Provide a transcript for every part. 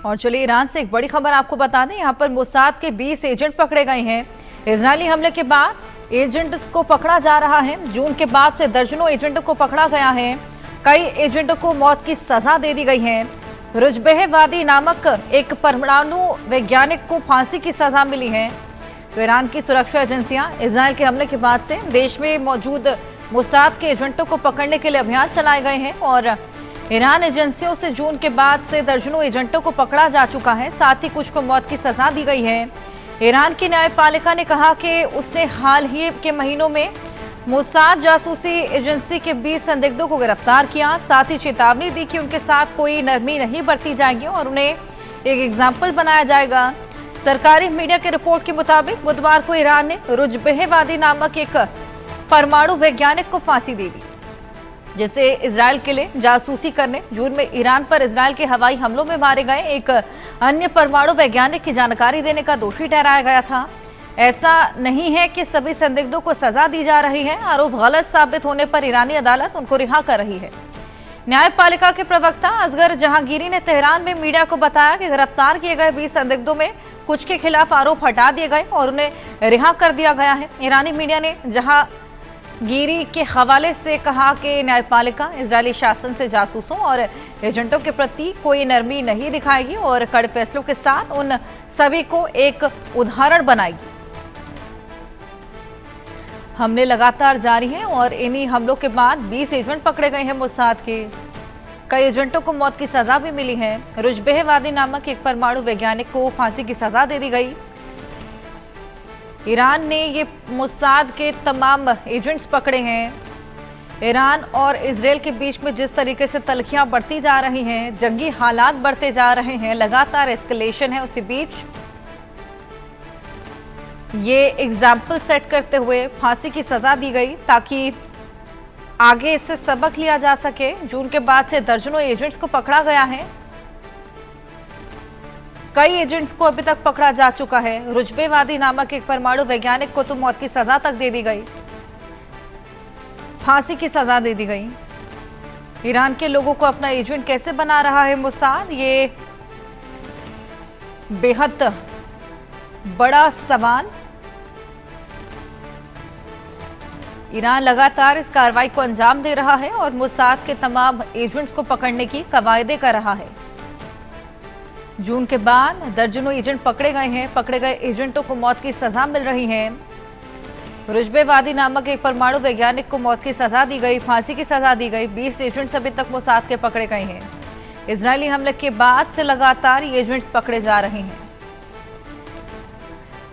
और चलिए ईरान से एक बड़ी खबर आपको बता दें, यहाँ पर मोसाद के 20 एजेंट पकड़े गए हैं। इजरायली हमले के बाद एजेंट्स को पकड़ा जा रहा है। जून के बाद से दर्जनों एजेंटों को पकड़ा गया है। कई एजेंटों को मौत की सजा दे दी गई है। रुजबेहवादी नामक एक परमाणु वैज्ञानिक को फांसी की सजा मिली है। तो ईरान की सुरक्षा एजेंसियां इजरायल के हमले के बाद से देश में मौजूद मोसाद के एजेंटों को पकड़ने के लिए अभियान चलाए गए हैं और ईरान एजेंसियों से जून के बाद से दर्जनों एजेंटों को पकड़ा जा चुका है। साथ ही कुछ को मौत की सजा दी गई है। ईरान की न्यायपालिका ने कहा कि उसने हाल ही के महीनों में मोसाद जासूसी एजेंसी के 20 संदिग्धों को गिरफ्तार किया। साथ ही चेतावनी दी कि उनके साथ कोई नरमी नहीं बरती जाएगी और उन्हें एक एग्जाम्पल बनाया जाएगा। सरकारी मीडिया की रिपोर्ट के मुताबिक बुधवार को ईरान ने रुजबेहवादी नामक एक परमाणु वैज्ञानिक को फांसी दे दी, जिसे इजरायल के लिए जासूसी करने जून में ईरान पर इजरायल के हवाई हमलों में मारे गए एक अन्य परमाणु वैज्ञानिक की जानकारी देने का दोषी ठहराया गया था। ऐसा नहीं है कि सभी संदिग्धों को सजा दी जा रही है। आरोप गलत साबित होने पर ईरानी अदालत उनको रिहा कर रही है। न्यायपालिका के प्रवक्ता असगर जहांगीरी ने तेहरान में मीडिया को बताया कि गिरफ्तार किए गए 20 संदिग्धों में कुछ के खिलाफ आरोप हटा दिए गए और उन्हें रिहा कर दिया गया है। ईरानी मीडिया ने जहांगीरी के हवाले से कहा कि न्यायपालिका इजरायली शासन से जासूसों और एजेंटों के प्रति कोई नरमी नहीं दिखाएगी और कड़े फैसलों के साथ उन सभी को एक उदाहरण बनाएगी। हमले लगातार जारी हैं और इन्हीं हमलों के बाद 20 एजेंट पकड़े गए हैं मोसाद के। कई एजेंटों को मौत की सजा भी मिली है। रुजबेहवादी नामक एक परमाणु वैज्ञानिक को फांसी की सजा दे दी गई। ईरान ने ये मोसाद के तमाम एजेंट्स पकड़े हैं। ईरान और इजरायल के बीच में जिस तरीके से तल्खियां बढ़ती जा रही हैं, जंगी हालात बढ़ते जा रहे हैं, लगातार एस्केलेशन है, उसी बीच ये एग्जाम्पल सेट करते हुए फांसी की सजा दी गई ताकि आगे इससे सबक लिया जा सके। जून के बाद से दर्जनों एजेंट्स को पकड़ा गया है। कई एजेंट्स को अभी तक पकड़ा जा चुका है। रुजबेहवादी नामक एक परमाणु वैज्ञानिक को तो मौत की सजा तक दे दी गई, फांसी की सजा दे दी गई। ईरान के लोगों को अपना एजेंट कैसे बना रहा है मोसाद, ये बेहद बड़ा सवाल। ईरान लगातार इस कार्रवाई को अंजाम दे रहा है और मोसाद के तमाम एजेंट्स को पकड़ने की कवायदे कर रहा है। जून के बाद दर्जनों एजेंट पकड़े गए हैं। पकड़े गए एजेंटों को मौत की सजा मिल रही है। रुजबेहवादी नामक एक परमाणु वैज्ञानिक को मौत की सजा दी गई, फांसी की सजा दी गई। 20 एजेंट्स अभी तक मोसाद के पकड़े गए हैं। इजरायली हमले के बाद से लगातार ये एजेंट्स पकड़े जा रहे हैं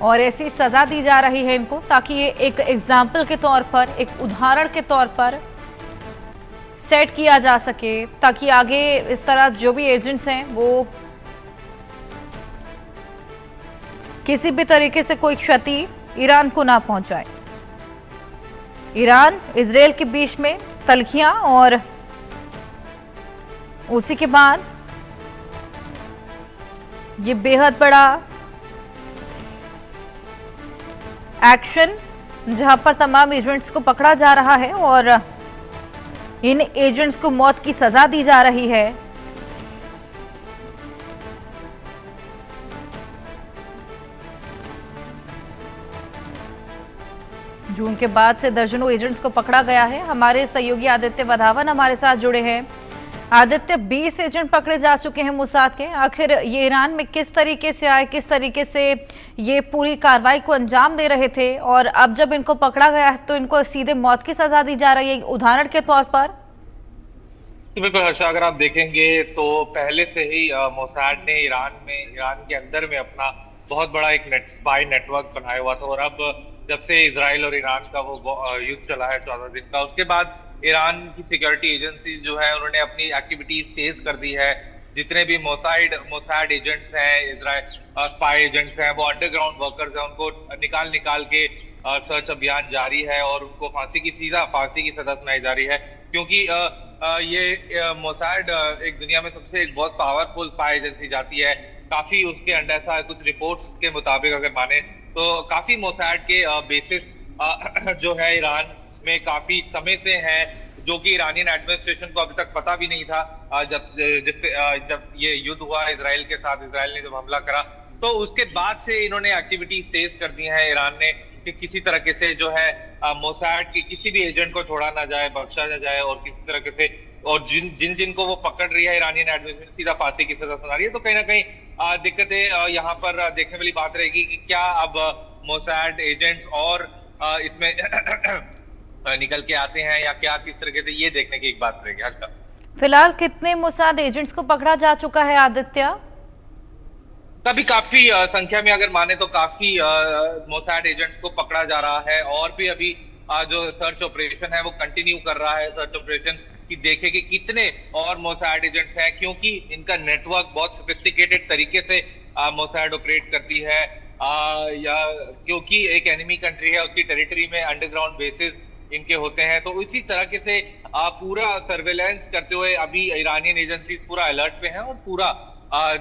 और ऐसी सजा दी जा रही है इनको ताकि ये एक एग्जाम्पल के तौर पर, एक उदाहरण के तौर पर सेट किया जा सके, ताकि आगे इस तरह जो भी एजेंट्स हैं वो किसी भी तरीके से कोई क्षति ईरान को ना पहुंचाए। ईरान इजरायल के बीच में तल्खियां और उसी के बाद ये बेहद बड़ा एक्शन जहां पर तमाम एजेंट्स को पकड़ा जा रहा है और इन एजेंट्स को मौत की सजा दी जा रही है। जून के बाद से दर्जनों एजेंट्स को पकड़ा गया है। हमारे सहयोगी आदित्य वधावन हमारे साथ जुड़े हैं। आदित्य, 20 एजेंट पकड़े जा चुके हैं मोसाद के। आखिर ये ईरान में किस तरीके से आए, किस तरीके से ये पूरी कार्रवाई को अंजाम दे रहे थे और अब जब इनको पकड़ा गया है तो इनको सीधे मौत की सजा दी जा रही है उदाहरण के तौर पर? बिल्कुल हर्षा, अगर आप देखेंगे तो पहले से ही मोसाद ने ईरान के अंदर में अपना बहुत बड़ा एक स्पाई नेटवर्क बनाया हुआ था और अब जब से इजराइल और ईरान का वो युद्ध चला है 14 दिन का, उसके बाद ईरान की सिक्योरिटी एजेंसीज जो है उन्होंने अपनी एक्टिविटीज तेज कर दी है। जितने भी मोसाद एजेंट्स हैं, इजराइल स्पाई एजेंट्स हैं, वो अंडरग्राउंड वर्कर्स हैं, उनको निकाल के सर्च अभियान जारी है और उनको फांसी की सजा सुनाई जा रही है। क्योंकि ये मोसाद एक दुनिया में सबसे एक बहुत पावरफुल स्पाई एजेंसी जाती है। काफी उसके अंडर था, कुछ रिपोर्ट्स के मुताबिक अगर माने तो काफी मोसाद के बेसिस जो है ईरान में काफी समय से हैं, जो कि ईरानियन एडमिनिस्ट्रेशन को अभी तक पता भी नहीं था। जब ये युद्ध हुआ इजराइल के साथ, इजराइल ने जब हमला करा, तो उसके बाद से इन्होंने एक्टिविटी तेज कर दी है ईरान ने कि किसी तरीके से जो है मोसाद के किसी भी एजेंट को छोड़ा ना जाए, बख्शा ना जाए, और किसी तरीके से, और जिन को वो पकड़ रही है ईरानियन एडमिनिस्ट्रेशन, सीधा फांसी की सजा सुना रही है। तो कहीं ना कहीं दिक्कतें यहाँ पर देखने वाली बात रहेगी कि क्या अब मोसाद एजेंट्स और इसमें निकल के आते हैं या क्या, किस तरीके से, ये देखने की एक बात रहेगी। हर्षा, फिलहाल कितने मोसाद एजेंट्स को पकड़ा जा चुका है आदित्य? तभी काफी संख्या में अगर माने तो काफी मोसाद एजेंट्स को पकड़ा जा रहा है, और भी अभी जो सर्च ऑपरेशन है वो कंटिन्यू कर रहा है, सर्च ऑपरेशन की देखे कि कितने और मोसाद एजेंट्स हैं, क्योंकि इनका नेटवर्क बहुत सोफिस्टिकेटेड तरीके से मोसाद ऑपरेट करती है, या क्योंकि एक एनिमी कंट्री है, उसकी टेरिटरी में अंडरग्राउंड बेसिस इनके होते हैं। तो इसी तरह से पूरा सर्वेलेंस करते हुए अभी ईरानियन एजेंसीज पूरा अलर्ट पे हैं, और पूरा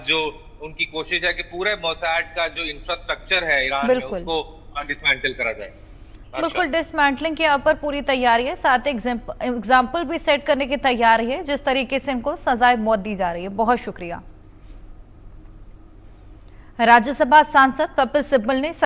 जो उनकी कोशिश है कि पूरे मोसाद का जो इंफ्रास्ट्रक्चर है ईरान में उसको डिसमेंटल करा जाए। बिल्कुल, डिसमेंटलिंग के यहाँ पर पूरी तैयारी है, साथ ही एग्जाम्पल भी सेट करने की तैयारी है, जिस तरीके से इनको सजाए मौत दी जा रही है। बहुत शुक्रिया। राज्यसभा सांसद कपिल सिब्बल ने